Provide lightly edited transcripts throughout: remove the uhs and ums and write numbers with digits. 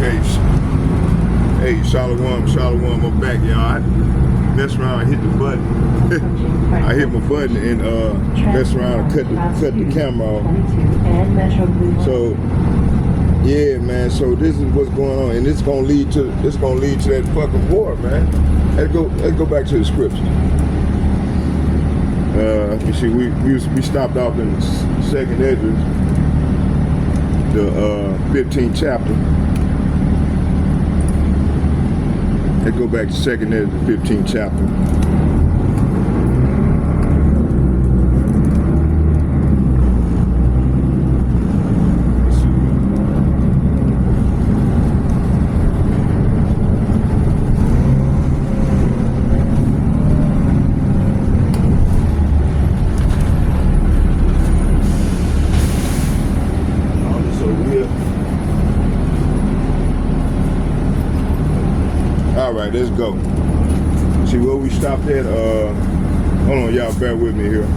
Okay. Hey, Shalom, Shalom. I'm back, y'all. I mess around and hit the button. I hit my button and mess around and cut the camera off. So yeah, man. So this is what's going on, and it's gonna lead to that fucking war, man. Let's go back to the scripture. You see, we stopped off in 2nd Esdras, the 15th chapter. Let's go back to 2nd Esdras, the 15th chapter. Alright, let's go. See where we stopped at? Hold on, y'all, bear with me here.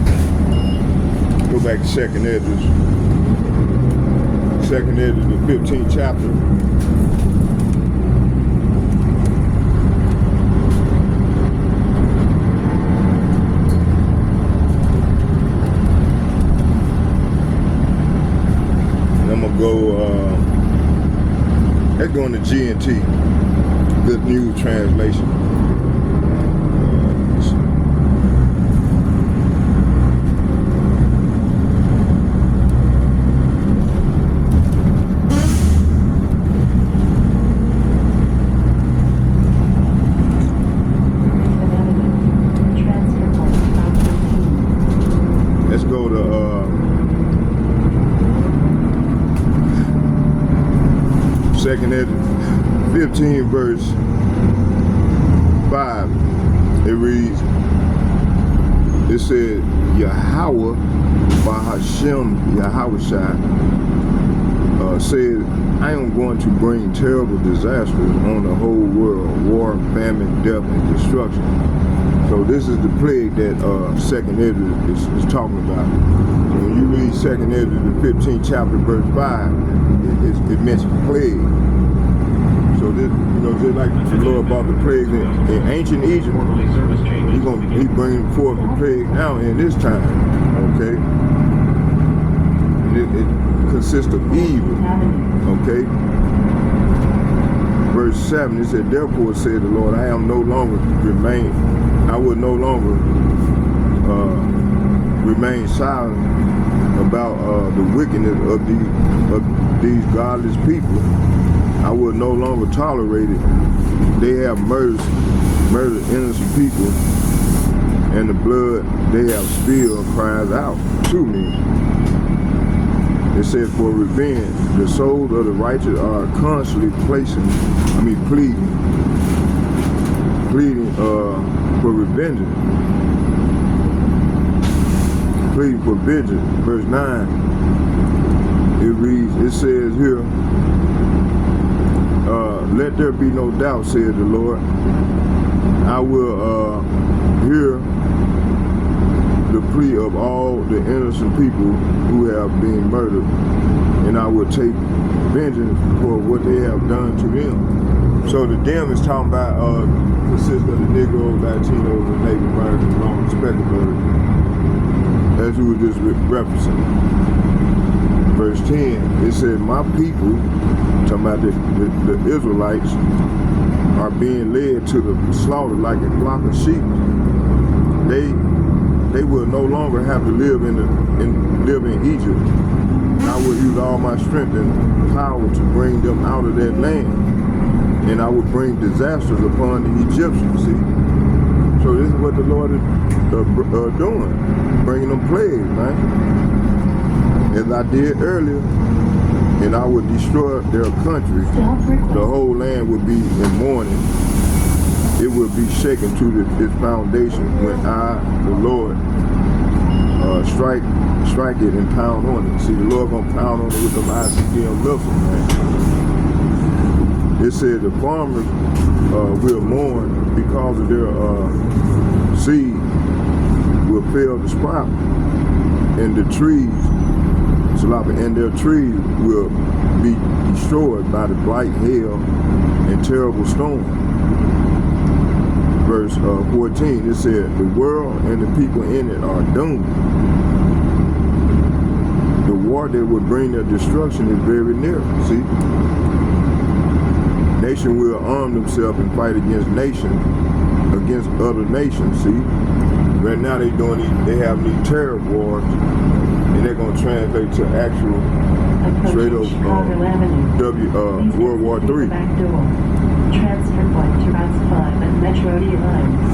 Go back to 2nd Esdras. 2nd Esdras, the 15th chapter. And I'm gonna go, let's go into GNT. Good News Translation. Let's go to 2nd Esdras 15 verse 5, it reads, it said, Yahweh Bahashem Yahushai said, I am going to bring terrible disasters on the whole world, war, famine, death, and destruction. So this is the plague that 2nd Esdras is talking about. So when you read 2nd Esdras, the 15th chapter, verse 5, it mentions plague. So this, just like the Lord brought the plague in ancient Egypt, he bringing forth the plague now in this time, okay? It consists of evil, okay? Verse 7, it said, therefore said the Lord, I will no longer remain silent about the wickedness of these godless people. I will no longer tolerate it. They have murdered innocent people, and the blood they have spilled cries out to me. It said, for revenge, the souls of the righteous are constantly pleading for revenge. Pleading for vengeance. Verse 9, it reads, it says here, let there be no doubt, said the Lord. I will hear the plea of all the innocent people who have been murdered, and I will take vengeance for what they have done to them. So the them is talking about consists of the Negroes, Latinos, and Native Americans, all respectively, as you were just referencing. Verse 10, it said, my people, talking about the Israelites, are being led to the slaughter like a flock of sheep. They will no longer have to live in Egypt. I will use all my strength and power to bring them out of that land, and I will bring disasters upon the Egyptians. See, so this is what the Lord is doing, bringing them plagues, man. As I did earlier, and I would destroy their country. The whole land would be in mourning. It would be shaken to its foundation when I, the Lord, strike it and pound on it. See, the Lord gonna pound on it with them ICBM missiles, man. It said the farmers will mourn because of their seed will fail to sprout, and the trees, and their trees will be destroyed by the blight, hail, and terrible storm. Verse 14, it said, the world and the people in it are doomed. The war that would bring their destruction is very near. See? Nation will arm themselves and fight against other nations. See? Right now they have these terror wars, and they're gonna translate to actual straight up World War III. Transfer flight to Routes 5 and Metro D lines.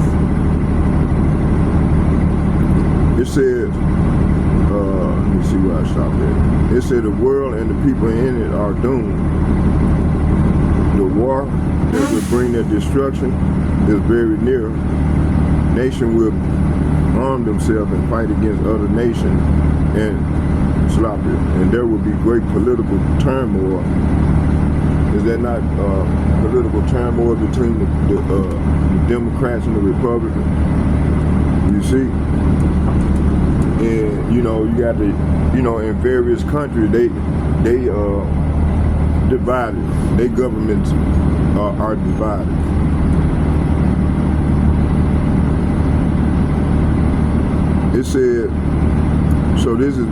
It says, let me see where I stopped at. It said the world and the people in it are doomed. The war that will bring their destruction is very near. Nation will arm themselves and fight against other nations and slop it. And there will be great political turmoil. Is that not political turmoil between the Democrats and the Republicans? You see? And, you know, you got the, you know, in various countries, they divided. Their governments are divided. It said, so this is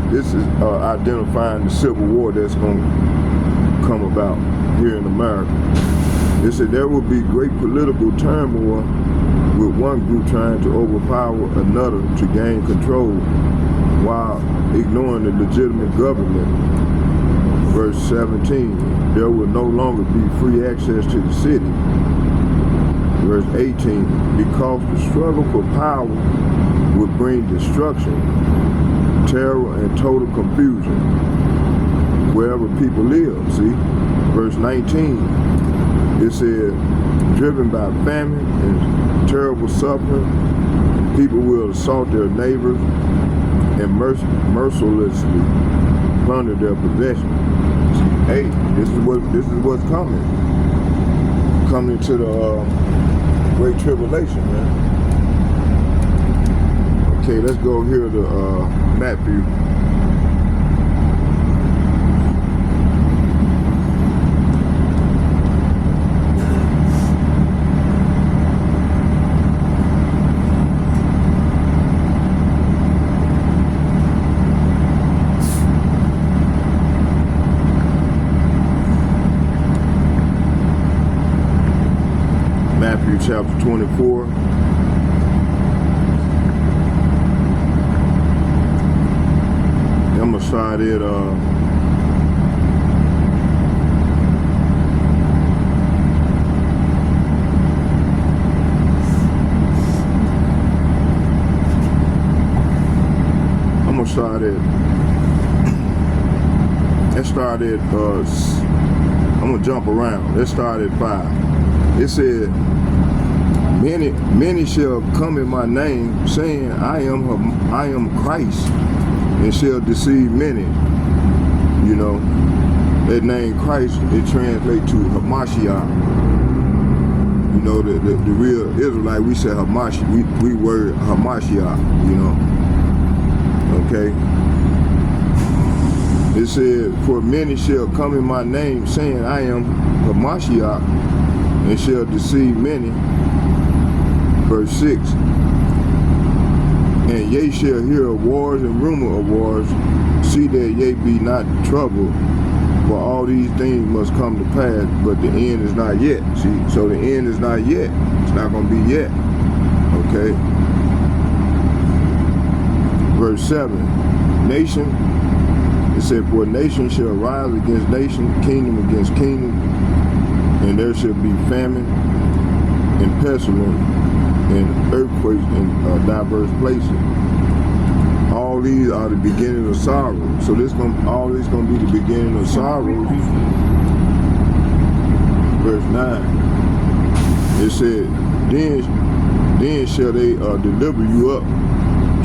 identifying the civil war that's going to come about here in America. It said there will be great political turmoil with one group trying to overpower another to gain control while ignoring the legitimate government. Verse 17, there will no longer be free access to the city. Verse 18, because the struggle for power will bring destruction, terror, and total confusion wherever people live. See? Verse 19, it says, driven by famine and terrible suffering, people will assault their neighbors and mercilessly plunder their possessions. Hey, this is what's coming. Coming to the Great Tribulation, man. Okay, let's go here to Matthew. Matthew chapter 24. I'm gonna start it. I'm gonna start it. Let's start at. I'm gonna jump around. Let's start at 5. It said, Many shall come in my name, saying, I am Christ, and shall deceive many. You know, that name Christ, it translates to Hamashiach. You know, the real Israelite, we say Hamashiach, we word Hamashiach, you know. Okay. It said, for many shall come in my name, saying, I am Hamashiach, and shall deceive many. Verse 6, and ye shall hear of wars and rumor of wars. See that ye be not troubled, for all these things must come to pass, but the end is not yet. See, so the end is not yet. It's not going to be yet. Okay. Verse 7, nation, it said, for nation shall rise against nation, kingdom against kingdom, and there shall be famine and pestilence and earthquakes in diverse places. All these are the beginning of sorrow. So all this gonna be the beginning of sorrow. Verse 9. It said, then shall they deliver you up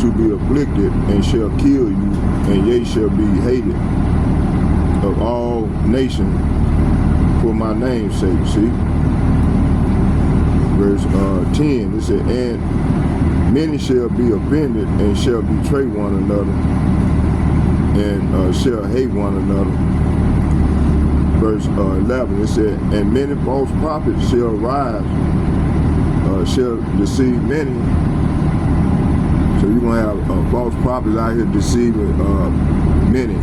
to be afflicted, and shall kill you, and ye shall be hated of all nations for my name's sake. See? Verse 10, it said, and many shall be offended and shall betray one another and shall hate one another. verse 11. It said, and many false prophets shall rise, shall deceive many. So you're going to have false prophets out here deceiving many,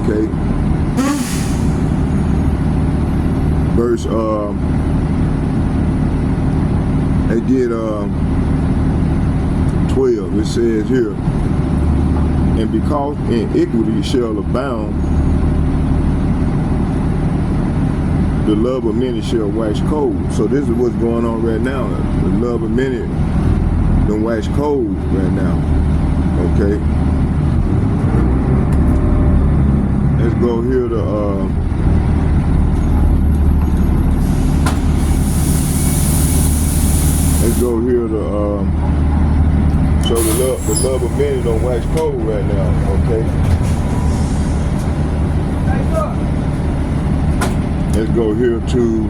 okay? Verse, again, 12, it says here, and because iniquity shall abound, the love of many shall wax cold. So this is what's going on right now. The love of many done wax cold right now. Okay. Let's go here to so the love of many don't wax cold right now. Okay. Let's go here to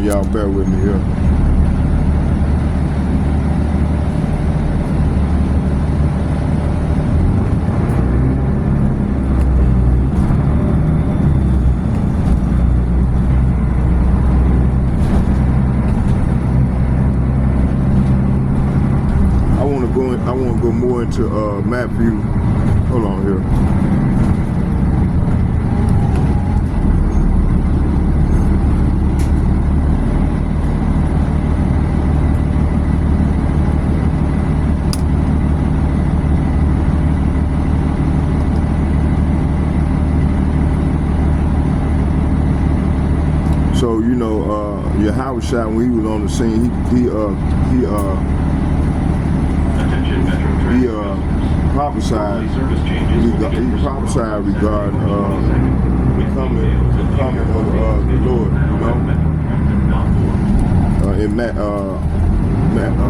y'all bear with me here. I want to go more into Matthew. Hold on here. So you know, Yahushua, when he was on the scene, he prophesied. He prophesied regarding the coming of the Lord. You know, in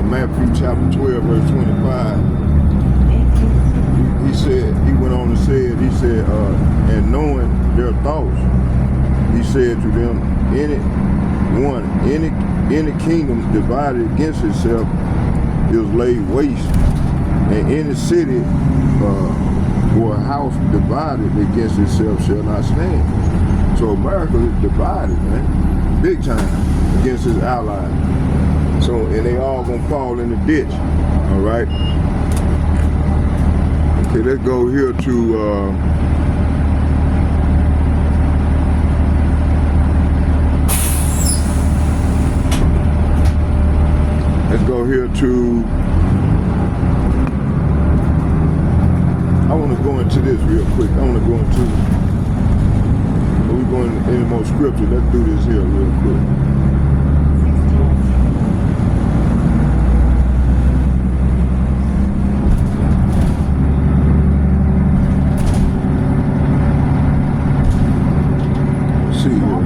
Matthew chapter 12, verse 25. He said, he went on and said, he said, and knowing their thoughts, he said to them, any kingdom divided against itself is laid waste, and any city or a house divided against itself shall not stand. So America is divided, man, big time, against its allies. So, and they all gonna fall in the ditch, all right? Okay, let's go here to I want to go into this real quick. We're going into more scripture. Let's do this here real quick. See here.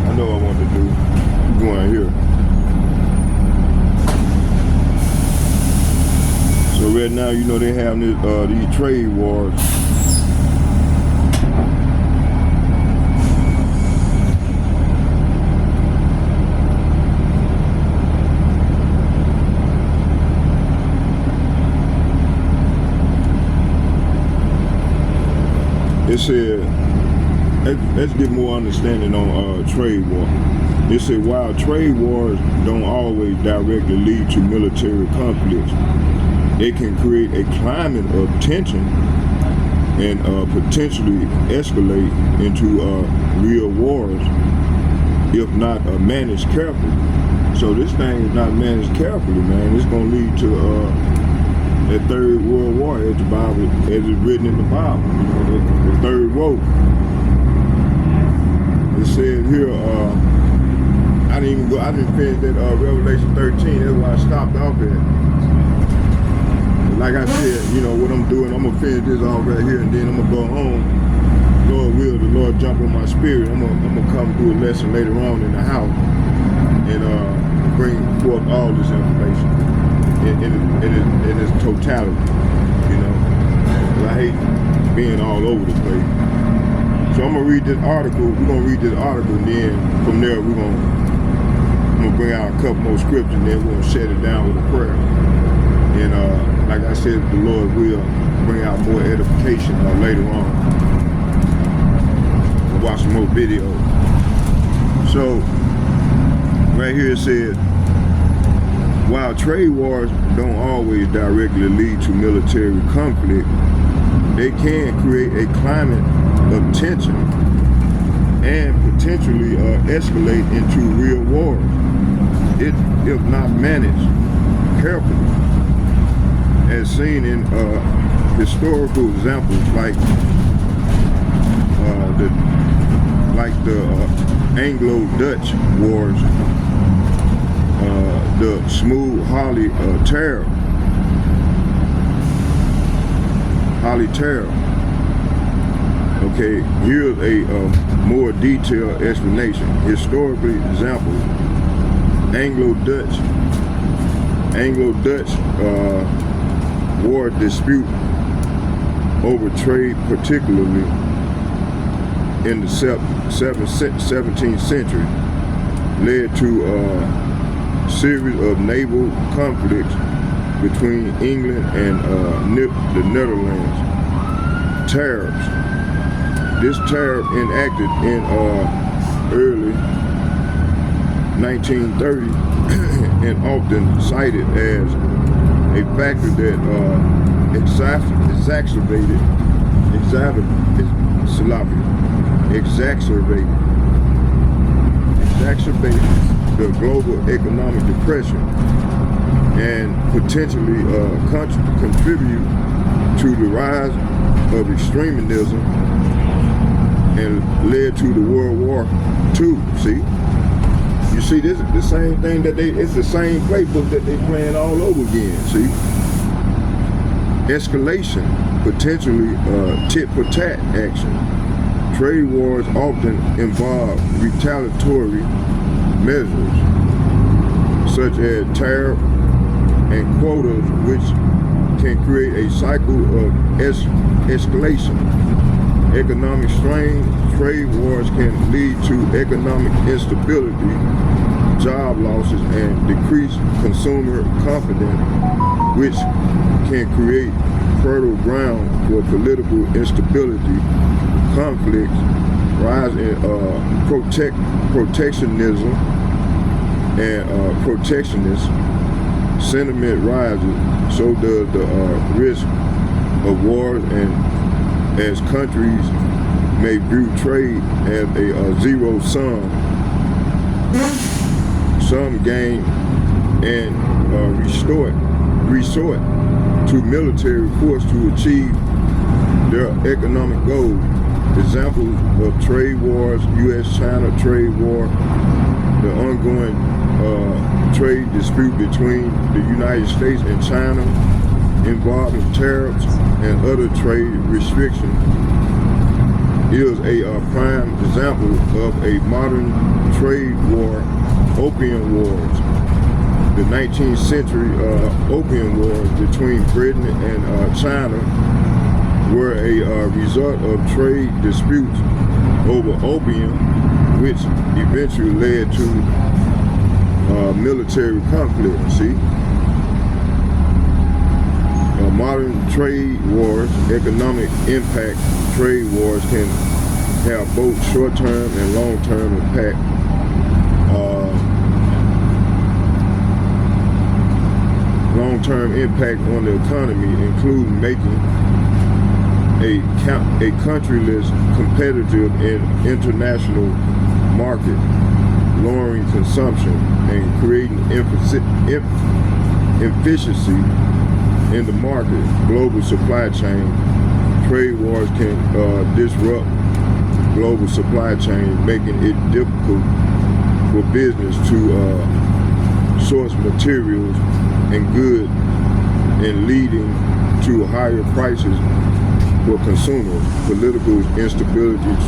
I know I want to do. Going here. So right now, you know, they have this, these trade wars. It said, let's get more understanding on trade war. It said, while trade wars don't always directly lead to military conflicts, it can create a climate of tension and potentially escalate into real wars if not managed carefully. So this thing is not managed carefully, man. It's going to lead to a third world war, as the Bible, as it's written in the Bible. You know, the third woe. it said here, I didn't finish that Revelation 13. That's why I stopped off at. Like I said, you know what I'm doing, I'm gonna finish this off right here, and then I'm gonna go home. Lord will, the Lord jump on my spirit. I'm gonna come do a lesson later on in the house and bring forth all this information in its totality. You know, 'cause I hate being all over the place. So I'm gonna read this article. We're gonna read this article, and then from there I'm gonna bring out a couple more scriptures, and then we're gonna shut it down with a prayer. And like I said, the Lord will bring out more edification later on. We'll watch some more videos. So right here it said, while trade wars don't always directly lead to military conflict, they can create a climate of tension and potentially escalate into real wars if not managed carefully, as seen in historical examples like the Anglo-Dutch wars, the Smoot-Hawley Terror. Okay, here's a more detailed explanation. Historically, example: Anglo-Dutch war dispute over trade, particularly in the 17th century, led to a series of naval conflicts between England and the Netherlands. Tariffs. This tariff enacted in early 1930 and often cited as a factor that exacerbated the global economic depression and potentially contribute to the rise of extremism and led to the World War II. See? You see, this is the same thing it's the same playbook that they playing all over again, see? Escalation, potentially tit-for-tat action. Trade wars often involve retaliatory measures, such as tariff and quotas, which can create a cycle of escalation. Economic strain. Trade wars can lead to economic instability, job losses, and decreased consumer confidence, which can create fertile ground for political instability, conflicts, rise in protectionism and protectionist sentiment rises. So does the risk of wars, and as countries may view trade as a zero sum game and resort to military force to achieve their economic goals. Examples of trade wars: U.S.-China trade war, the ongoing trade dispute between the United States and China involving tariffs and other trade restrictions is a prime example of a modern trade war, Opium Wars. The 19th century Opium Wars between Britain and China were a result of trade disputes over opium, which eventually led to military conflict. See? Modern trade wars, economic impact. Trade wars can have both short-term and long-term impact. Long-term impact on the economy include making a country less competitive in international market, lowering consumption, and creating inefficiency in the market. Global supply chain. Trade wars can disrupt global supply chain, making it difficult for business to source materials and goods, and leading to higher prices for consumers. Political instabilities,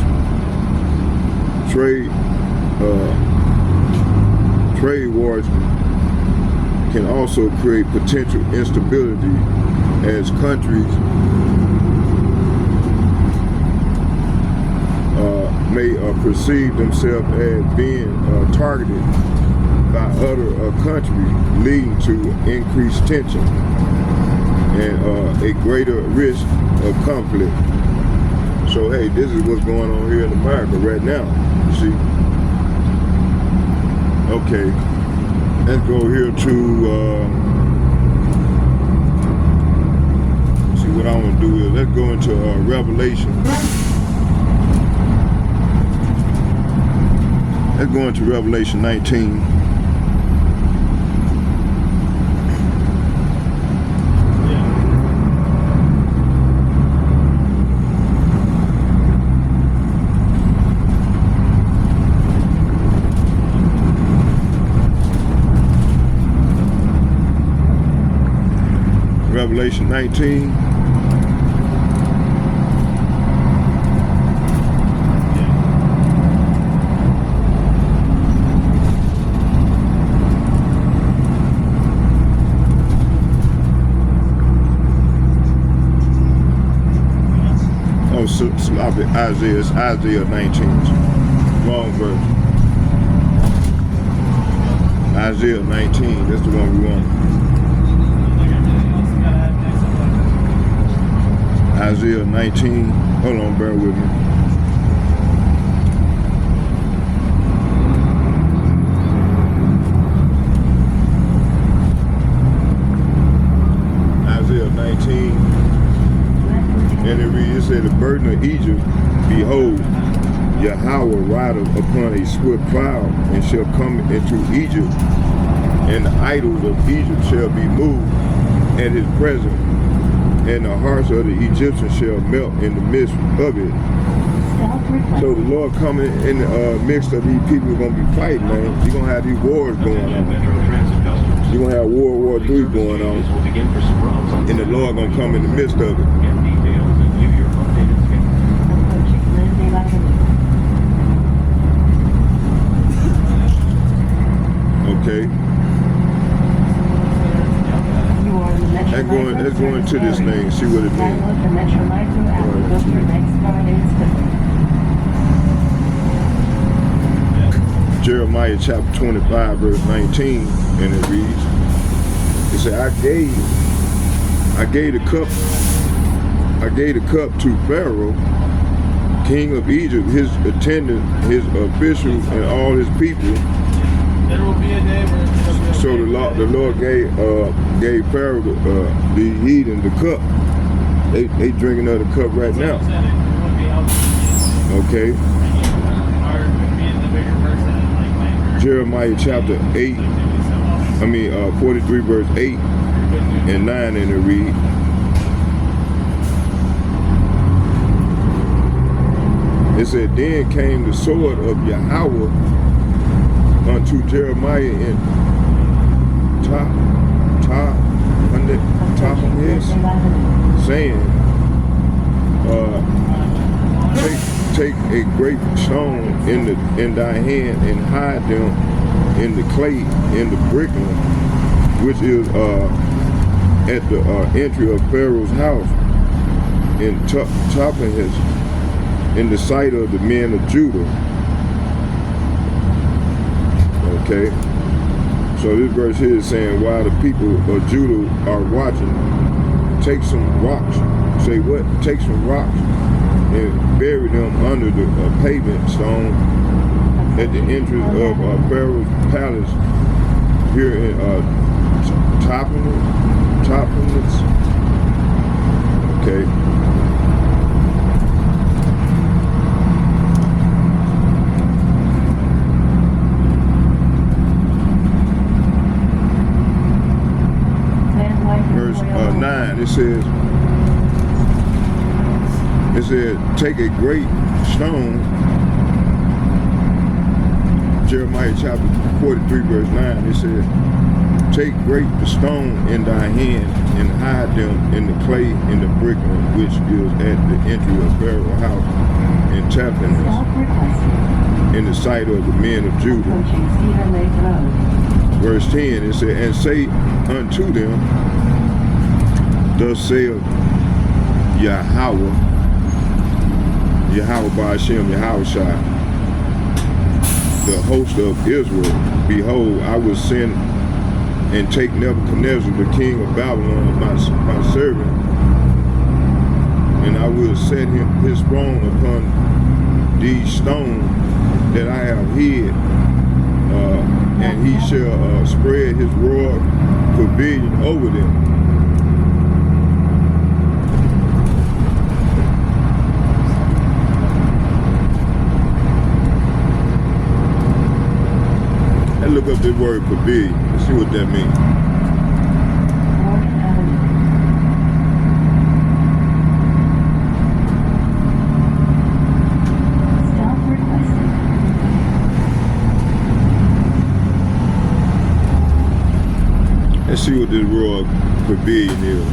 trade wars can also create potential instability as countries may perceive themselves as being targeted by other countries, leading to increased tension and a greater risk of conflict. So hey, this is what's going on here in America right now. You see? Okay, let's go here to see what I want to do is let's go into Revelation. Let's go into Revelation 19. Revelation 19. Oh, sloppy. Isaiah. It's Isaiah 19. Wrong verse. Isaiah 19. That's the one we want. Isaiah 19. Hold on, bear with me. Isaiah 19. And it reads, it said, the burden of Egypt, behold, Yahweh rideth upon a swift cloud, and shall come into Egypt, and the idols of Egypt shall be moved at his presence, and the hearts of the Egyptians shall melt in the midst of it. So the Lord coming in the midst of these people who are going to be fighting, man. You're going to have these wars going on. You're going to have World War III going on. And the Lord going to come in the midst of it. Okay. Let's go into this thing, see what it means. Jeremiah chapter 25, verse 19, and it reads, it said, I gave the cup to Pharaoh, king of Egypt, his attendants, his officials, and all his people. There will be a day where so the Lord gave Pharaoh the heathen the cup. They drinking out the cup right now. Okay. Jeremiah chapter 43 verse 8 and 9 in the read. It said, then came the sword of Yahweh unto Jeremiah in top of his, saying, take a great stone in thy hand and hide them in the clay, in the brickland, which is at the entry of Pharaoh's house, in top of his, in the sight of the men of Judah. Okay, so this verse here is saying, while the people of Judah are watching, take some rocks. Say what? Take some rocks and bury them under the pavement stone at the entrance of Pharaoh's palace here in Tophonus. Okay. Verse 9, it says, It said, take a great stone, Jeremiah chapter 43, verse 9, it said, take great the stone in thy hand and hide them in the clay in the brick which is at the entry of Pharaoh's house in Tappanhes, Stop requested. in the sight of the men of Judah. Approaching Cedar Lake Road. Verse 10, it said, and say unto them, thus saith Yahweh Ba'ashem, Yahweh Shai, the host of Israel, behold, I will send and take Nebuchadnezzar, the king of Babylon, my servant, and I will set him his throne upon these stones that I have hid, and he shall spread his royal pavilion over them. Let's look up this word pavilion and see what that means. Morgan Avenue. Stop requested. Let's see what this royal pavilion is.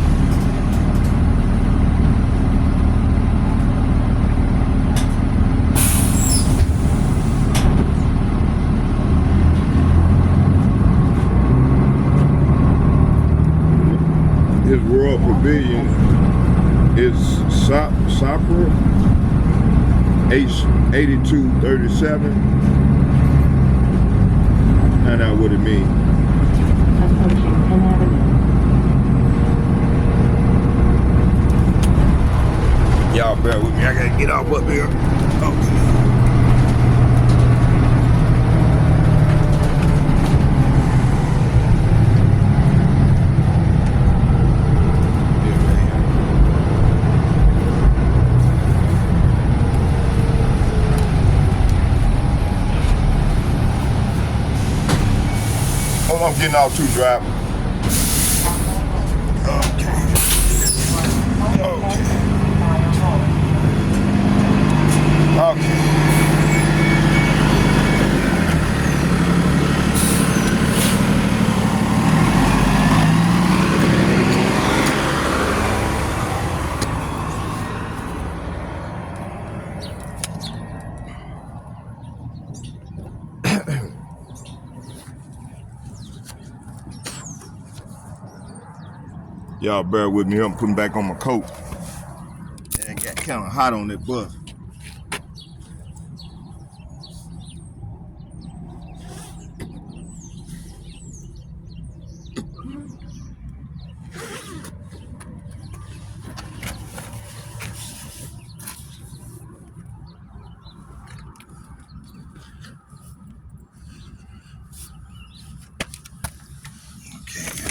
His royal pavilion is Sapphire H8237. Find out what it means. Approaching Penn Avenue. Y'all bear with me. I gotta get off up here. Okay. Hold on, I'm getting off too, driver. Okay. Okay. Y'all bear with me. I'm putting back on my coat. It got kind of hot on that bus. Okay.